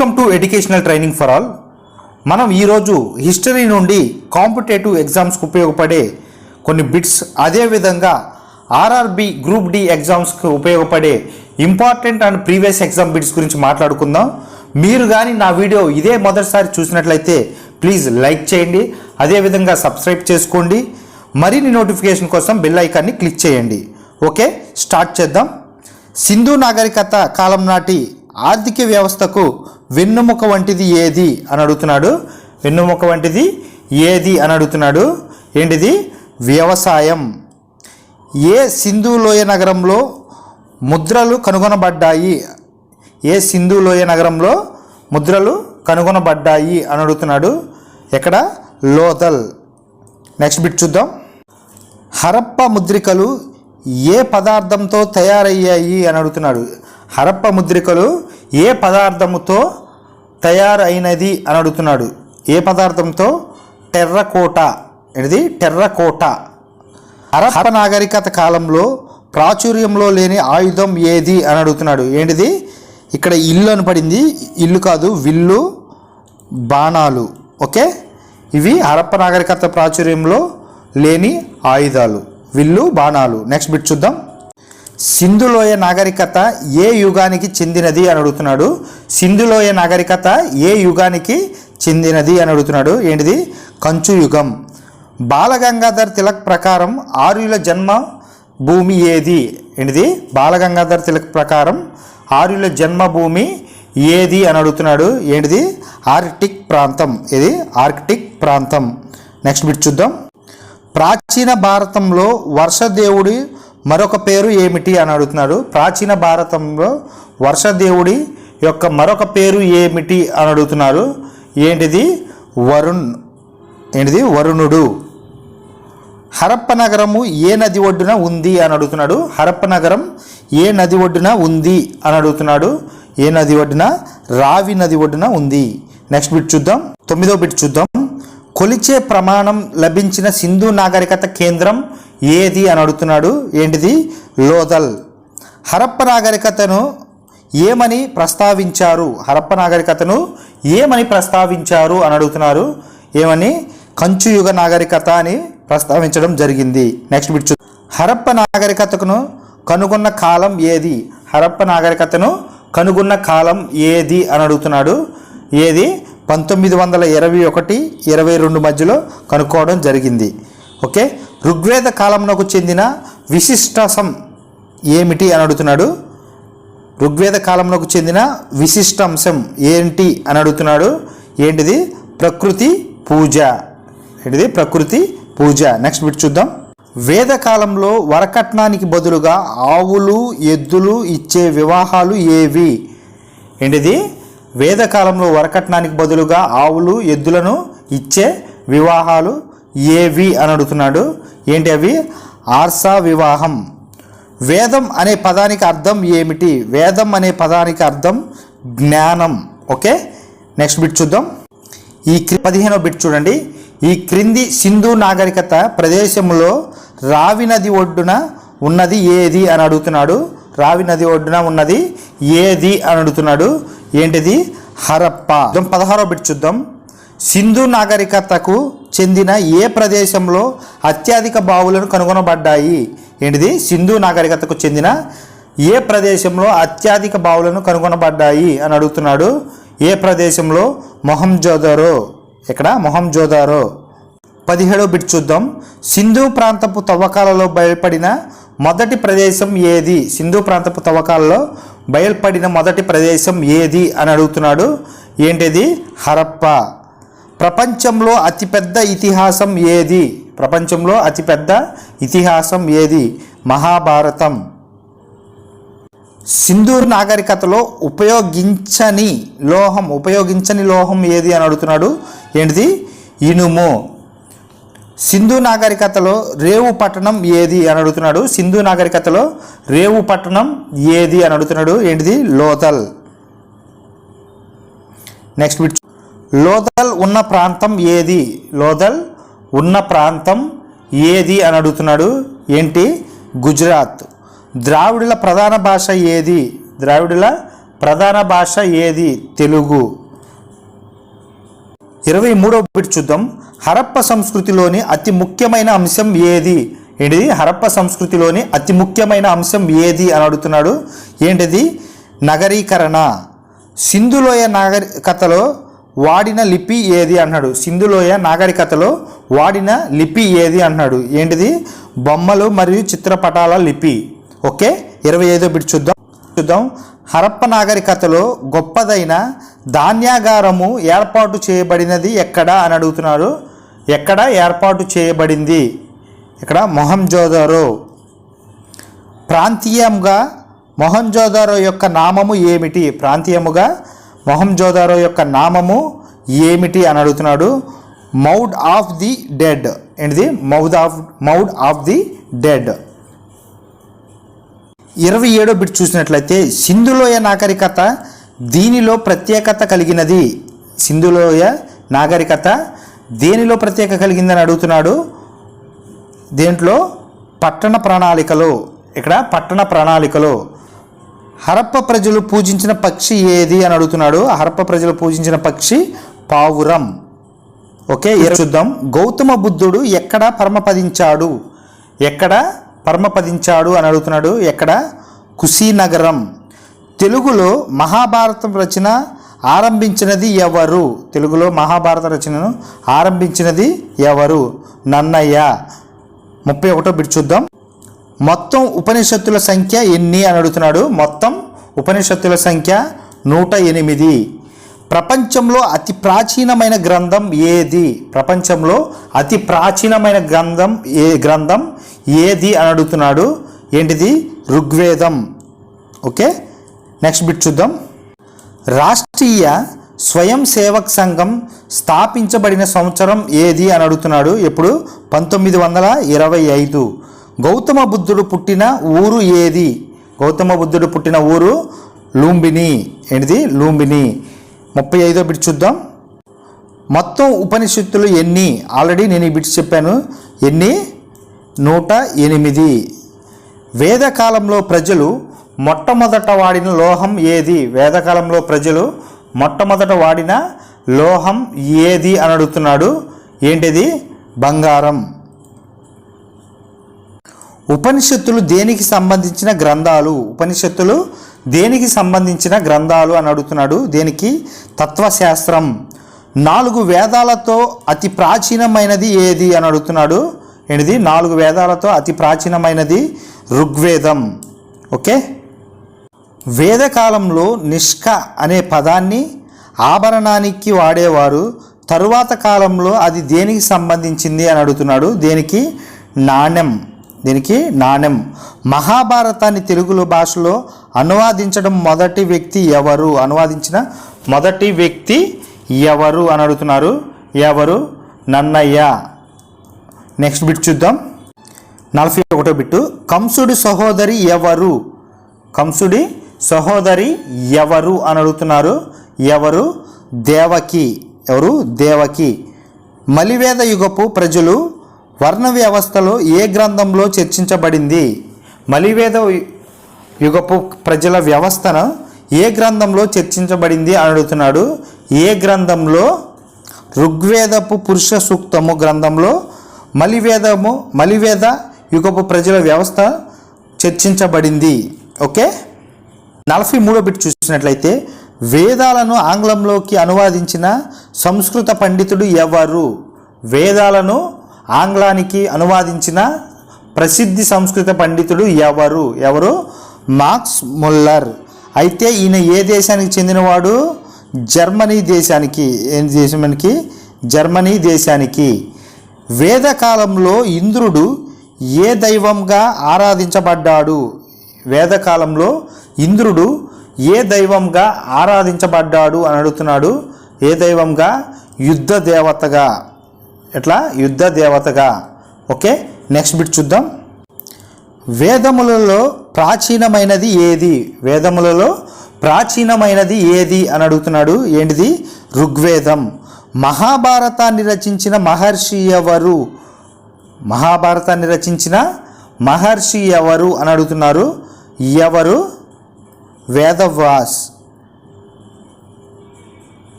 Welcome to educational training for all. మనం ఈరోజు history నుండి కాంపిటేటివ్ ఎగ్జామ్స్కి ఉపయోగపడే కొన్ని బిట్స్, అదేవిధంగా ఆర్ఆర్బి గ్రూప్ డి ఎగ్జామ్స్కి ఉపయోగపడే important and previous exam bits గురించి మాట్లాడుకుందాం. మీరు కానీ నా వీడియో ఇదే మొదటిసారి చూసినట్లయితే ప్లీజ్ లైక్ చేయండి, అదేవిధంగా సబ్స్క్రైబ్ చేసుకోండి. మరిన్ని నోటిఫికేషన్ కోసం బెల్ ఐకాన్ని క్లిక్ చేయండి. ఓకే, స్టార్ట్ చేద్దాం. సింధు నాగరికత కాలం నాటి ఆర్థిక వ్యవస్థకు వెన్నుముక వంటిది ఏది అని అడుగుతున్నాడు. వెన్నుముక వంటిది ఏది అని అడుగుతున్నాడు. ఏంటిది? వ్యవసాయం. ఏ సింధు లోయ నగరంలో ముద్రలు కనుగొనబడ్డాయి? ఏ సింధు లోయ నగరంలో ముద్రలు కనుగొనబడ్డాయి అని అడుగుతున్నాడు. ఎక్కడ? లోథల్. నెక్స్ట్ బిట్ చూద్దాం. హరప్ప ముద్రికలు ఏ పదార్థంతో తయారయ్యాయి అని అడుగుతున్నాడు. హరప్ప ముద్రికలు ఏ పదార్థముతో తయారైనది అని అడుగుతున్నాడు. ఏ పదార్థంతో? టెర్రకోటా. ఇది టెర్రకోటా. హరప్ప నాగరికత కాలంలో ప్రాచుర్యంలో లేని ఆయుధం ఏది అని అడుగుతున్నాడు. ఏంటిది? ఇక్కడ ఇల్లు అని పడింది, ఇల్లు కాదు, విల్లు, బాణాలు. ఓకే, ఇవి హరప్ప నాగరికత ప్రాచుర్యంలో లేని ఆయుధాలు, విల్లు, బాణాలు. నెక్స్ట్ బిట్ చూద్దాం. సింధులోయ నాగరికత ఏ యుగానికి చెందినది అని అడుగుతున్నాడు. సింధులోయ నాగరికత ఏ యుగానికి చెందినది అని అడుగుతున్నాడు. ఏంటిది? కంచు యుగం. బాలగంగాధర్ తిలక్ ప్రకారం ఆర్యుల జన్మ భూమి ఏది? ఏంటిది? బాలగంగాధర్ తిలక్ ప్రకారం ఆర్యుల జన్మభూమి ఏది అని అడుగుతున్నాడు. ఏంటిది? ఆర్కిటిక్ ప్రాంతం. ఇది ఆర్కిటిక్ ప్రాంతం. నెక్స్ట్ బిట్ చూద్దాం. ప్రాచీన భారతంలో వర్షదేవుడి మరొక పేరు ఏమిటి అని అడుగుతున్నాడు. ప్రాచీన భారతంలో వర్షదేవుడి యొక్క మరొక పేరు ఏమిటి అని అడుగుతున్నారు. ఏంటిది? వరుణ్. ఏంటిది? వరుణుడు. హరప్ప నగరము ఏ నది ఒడ్డున ఉంది అని అడుగుతున్నాడు. హరప్ప నగరం ఏ నది ఒడ్డున ఉంది అని అడుగుతున్నాడు. ఏ నది ఒడ్డున? రావి నది ఒడ్డున ఉంది. నెక్స్ట్ బిట్ చూద్దాం. 9వ బిట్ చూద్దాం. కొలిచే ప్రమాణం లభించిన సింధు నాగరికత కేంద్రం ఏది అని అడుగుతున్నాడు. ఏంటిది? లోథల్. హరప్ప నాగరికతను ఏమని ప్రస్తావించారు? హరప్ప నాగరికతను ఏమని ప్రస్తావించారు అని అడుగుతున్నారు. ఏమని? కంచుయుగ నాగరికత అని ప్రస్తావించడం జరిగింది. నెక్స్ట్ బిట్ చూద్దాం. హరప్ప నాగరికతను కనుగొన్న కాలం ఏది? హరప్ప నాగరికతను కనుగొన్న కాలం ఏది అని అడుగుతున్నాడు. ఏది? 1921-22 మధ్యలో కనుక్కోవడం జరిగింది. ఓకే, ఋగ్వేద కాలంలోకి చెందిన విశిష్టం ఏమిటి అని అడుగుతున్నాడు. ఋగ్వేద కాలంలోకి చెందిన విశిష్టాంశం ఏంటి అని అడుగుతున్నాడు. ఏంటిది? ప్రకృతి పూజ. ఏంటిది? ప్రకృతి పూజ. నెక్స్ట్ బిట్ చూద్దాం. వేద కాలంలో వరకట్నానికి బదులుగా ఆవులు, ఎద్దులు ఇచ్చే వివాహాలు ఏవి? ఏంటిది? వేదకాలంలో వరకట్నానికి బదులుగా ఆవులు, ఎద్దులను ఇచ్చే వివాహాలు ఏవి అని అడుగుతున్నాడు. ఏంటి అవి? ఆర్సా వివాహం. వేదం అనే పదానికి అర్థం ఏమిటి? వేదం అనే పదానికి అర్థం జ్ఞానం. ఓకే, నెక్స్ట్ బిట్ చూద్దాం. 15వ బిట్ చూడండి. ఈ క్రింది సింధు నాగరికత ప్రదేశంలో రావి నది ఒడ్డున ఉన్నది ఏది అని అడుగుతున్నాడు. రావి నది ఒడ్డున ఉన్నది ఏది అని అడుగుతున్నాడు. ఏంటిది? హరప్ప. 16వ బిట్ చూద్దాం. సింధు నాగరికతకు చెందిన ఏ ప్రదేశంలో అత్యధిక బావులను కనుగొనబడ్డాయి? ఏంటిది? సింధు నాగరికతకు చెందిన ఏ ప్రదేశంలో అత్యధిక బావులను కనుగొనబడ్డాయి అని అడుగుతున్నాడు. ఏ ప్రదేశంలో? మొహంజోదారో. ఎక్కడ? మొహంజోదారో. 17వ బిట్ చూద్దాం. సింధు ప్రాంతపు తవ్వకాలలో బయలుపడిన మొదటి ప్రదేశం ఏది? సింధు ప్రాంతపు తవ్వకాలలో బయలుపడిన మొదటి ప్రదేశం ఏది అని అడుగుతున్నాడు. ఏంటిది? హరప్ప. ప్రపంచంలో అతిపెద్ద ఇతిహాసం ఏది? ప్రపంచంలో అతిపెద్ద ఇతిహాసం ఏది? మహాభారతం. సింధు నాగరికతలో ఉపయోగించని లోహం ఏది అని అడుగుతున్నాడు. ఏంటిది? ఇనుము. సింధు నాగరికతలో రేవు పట్టణం ఏది అని అడుగుతున్నాడు. సింధు నాగరికతలో రేవు పట్టణం ఏది అని అడుగుతున్నాడు. ఏంటిది? లోథల్. Next bit. లోథల్ ఉన్న ప్రాంతం ఏది? లోథల్ ఉన్న ప్రాంతం ఏది అని అడుగుతున్నాడు. ఏంటి? గుజరాత్. ద్రావిడుల ప్రధాన భాష ఏది? ద్రావిడుల ప్రధాన భాష ఏది? తెలుగు. 23వ బిట్ చూద్దాం. హరప్ప సంస్కృతిలోని అతి ముఖ్యమైన అంశం ఏది? ఏంటిది? హరప్ప సంస్కృతిలోని అతి ముఖ్యమైన అంశం ఏది అని అడుగుతున్నాడు. ఏంటిది? నగరీకరణ. సింధులోయ నాగరికతలో వాడిన లిపి ఏది అన్నాడు. సింధులోయ నాగరికతలో వాడిన లిపి ఏది అన్నాడు. ఏంటిది? బొమ్మలు మరియు చిత్రపటాల లిపి. ఓకే. 25వ బిట్ చూద్దాం. హరప్ప నాగరికతలో గొప్పదైన ధాన్యాగారము ఏర్పాటు చేయబడినది ఎక్కడ అని అడుగుతున్నారు. ఎక్కడ ఏర్పాటు చేయబడింది? ఇక్కడ మొహంజోదారో. ప్రాంతీయంగా మొహంజోదారో యొక్క నామము ఏమిటి? ప్రాంతీయముగా మొహంజోదారో యొక్క నామము ఏమిటి అని అడుగుతున్నాడు. మౌడ్ ఆఫ్ ది డెడ్. ఏంటిది? మౌడ్ ఆఫ్ ది డెడ్. 27వ బిట్ చూసినట్లయితే సింధులోయ నాగరికత దీనిలో ప్రత్యేకత కలిగినది. సింధులోయ నాగరికత దేనిలో ప్రత్యేకత కలిగిందని అడుగుతున్నాడు. దేంట్లో? పట్టణ ప్రణాళికలో. ఇక్కడ పట్టణ ప్రణాళికలో. హరప్ప ప్రజలు పూజించిన పక్షి ఏది అని అడుగుతున్నాడు. హరప్ప ప్రజలు పూజించిన పక్షి పావురం. ఓకే. చూద్దాం. గౌతమ బుద్ధుడు ఎక్కడ పరమపదించాడు? ఎక్కడ పరమపదించాడు అని అడుగుతున్నాడు. ఎక్కడ? కుశీనగరం. తెలుగులో మహాభారతం రచన ఆరంభించినది ఎవరు? తెలుగులో మహాభారత రచనను ఆరంభించినది ఎవరు? నన్నయ్య. 31వ బిట్ చూద్దాం. మొత్తం ఉపనిషత్తుల సంఖ్య ఎన్ని అని అడుగుతున్నాడు. మొత్తం ఉపనిషత్తుల సంఖ్య 108. ప్రపంచంలో అతి ప్రాచీనమైన గ్రంథం ఏది? ప్రపంచంలో అతి ప్రాచీనమైన గ్రంథం ఏది అని అడుగుతున్నాడు. ఏంటిది? ఋగ్వేదం. ఓకే. నెక్స్ట్ బిట్ చూద్దాం. రాష్ట్రీయ స్వయం సేవక్ సంఘం స్థాపించబడిన సంవత్సరం ఏది అని అడుగుతున్నాడు. ఎప్పుడు? 1925. గౌతమ బుద్ధుడు పుట్టిన ఊరు ఏది? గౌతమ బుద్ధుడు పుట్టిన ఊరు లూంబిని. ఏంటిది? లూంబిని. 35వ బిట్ చూద్దాం. మొత్తం ఉపనిషత్తులు ఎన్ని? ఆల్రెడీ నేను ఈ బిట్స్ చెప్పాను. ఎన్ని? 108. వేదకాలంలో ప్రజలు మొట్టమొదట వాడిన లోహం ఏది? వేదకాలంలో ప్రజలు మొట్టమొదట వాడిన లోహం ఏది అని అడుగుతున్నాడు. ఏంటిది? బంగారం. ఉపనిషత్తులు దేనికి సంబంధించిన గ్రంథాలు? ఉపనిషత్తులు దేనికి సంబంధించిన గ్రంథాలు అని అడుగుతున్నాడు. దేనికి? తత్వశాస్త్రం. 4 వేదాలతో అతి ప్రాచీనమైనది ఏది అని అడుగుతున్నాడు. ఏంటిది? 4 వేదాలతో అతి ప్రాచీనమైనది ఋగ్వేదం. ఓకే. వేదకాలంలో నిష్క అనే పదాన్ని ఆభరణానికి వాడేవారు. తరువాత కాలంలో అది దేనికి సంబంధించింది అని అడుగుతున్నాడు. దేనికి? నాణ్యం. దీనికి నాణ్యం. మహాభారతాన్ని తెలుగు భాషలో అనువాదించడం మొదటి వ్యక్తి ఎవరు? అనువాదించిన మొదటి వ్యక్తి ఎవరు అని అడుగుతున్నారు. ఎవరు? నన్నయ్య. నెక్స్ట్ బిట్ చూద్దాం. 41వ బిట్టు. కంసుడి సహోదరి ఎవరు? కంసుడి సహోదరి ఎవరు అని అడుగుతున్నారు. ఎవరు? దేవకి. ఎవరు? దేవకి. మలివేద యుగపు ప్రజలు వర్ణ వ్యవస్థలో ఏ గ్రంథంలో చర్చించబడింది? మలివేద యుగపు ప్రజల వ్యవస్థను ఏ గ్రంథంలో చర్చించబడింది అని అడుగుతున్నాడు. ఏ గ్రంథంలో? ఋగ్వేదపు పురుష సూక్తము గ్రంథంలో మలివేద యుగపు ప్రజల వ్యవస్థ చర్చించబడింది. ఓకే. 43వ బిట్ చూసినట్లయితే వేదాలను ఆంగ్లంలోకి అనువాదించిన సంస్కృత పండితుడు ఎవరు? వేదాలను ఆంగ్లానికి అనువాదించిన ప్రసిద్ధి సంస్కృత పండితుడు ఎవరు? ఎవరు? Max Muller. అయితే ఈయన ఏ దేశానికి చెందినవాడు? జర్మనీ దేశానికి. ఏం దేశం మనకి? జర్మనీ దేశానికి. వేదకాలంలో ఇంద్రుడు ఏ దైవంగా ఆరాధించబడ్డాడు? వేదకాలంలో ఇంద్రుడు ఏ దైవంగా ఆరాధించబడ్డాడు అని అడుగుతున్నాడు. ఏ దైవంగా? యుద్ధ దేవతగా. ఎట్లా? యుద్ధ దేవతగా. ఓకే. నెక్స్ట్ బిట్ చూద్దాం. వేదములలో ప్రాచీనమైనది ఏది? వేదములలో ప్రాచీనమైనది ఏది అని అడుగుతున్నాడు. ఏంటిది? ఋగ్వేదం. మహాభారతాన్ని రచించిన మహర్షి ఎవరు? మహాభారతాన్ని రచించిన మహర్షి ఎవరు అని అడుగుతున్నారు. ఎవరు? వేదవ్యాస్.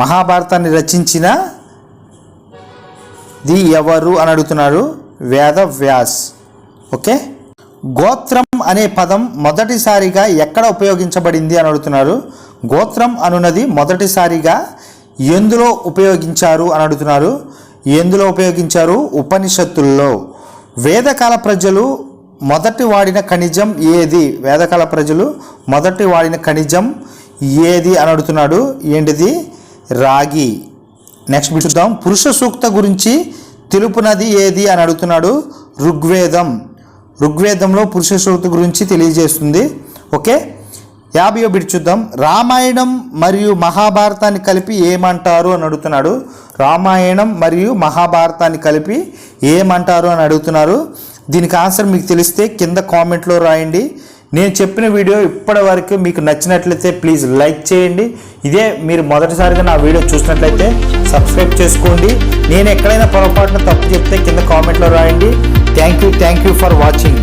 మహాభారతాన్ని రచించిన ది ఎవరు అని అడుగుతున్నారు. వేదవ్యాస్. ఓకే. గోత్రం అనే పదం మొదటిసారిగా ఎక్కడ ఉపయోగించబడింది అని అడుగుతున్నారు. గోత్రం అనున్నది మొదటిసారిగా ఎందులో ఉపయోగించారు అని అడుగుతున్నారు. ఎందులో ఉపయోగించారు? ఉపనిషత్తుల్లో. వేదకాల ప్రజలు మొదటి వాడిన ఖనిజం ఏది? వేదకాల ప్రజలు మొదటి వాడిన ఖనిజం ఏది అని అడుగుతున్నాడు. ఏంటిది? రాగి. నెక్స్ట్ చూద్దాం. పురుష సూక్త గురించి తెలుపునది ఏది అని అడుగుతున్నాడు. ఋగ్వేదం. ఋగ్వేదంలో పురుష సూక్త గురించి తెలియజేస్తుంది. ఓకే. 50వ బిట్ చూద్దాం. రామాయణం మరియు మహాభారతాన్ని కలిపి ఏమంటారు అని అడుగుతున్నాడు. రామాయణం మరియు మహాభారతాన్ని కలిపి ఏమంటారు అని అడుగుతున్నారు. దీనికి ఆన్సర్ మీకు తెలిస్తే కింద కామెంట్లో రాయండి. నేను చెప్పిన వీడియో ఇప్పటి వరకు మీకు నచ్చినట్లయితే ప్లీజ్ లైక్ చేయండి. ఇదే మీరు మొదటిసారిగా నా వీడియో చూసినట్లయితే సబ్స్క్రైబ్ చేసుకోండి. నేను ఎక్కడైనా పొరపాటున తప్పు చెప్తే కింద కామెంట్లో రాయండి. Thank you for watching.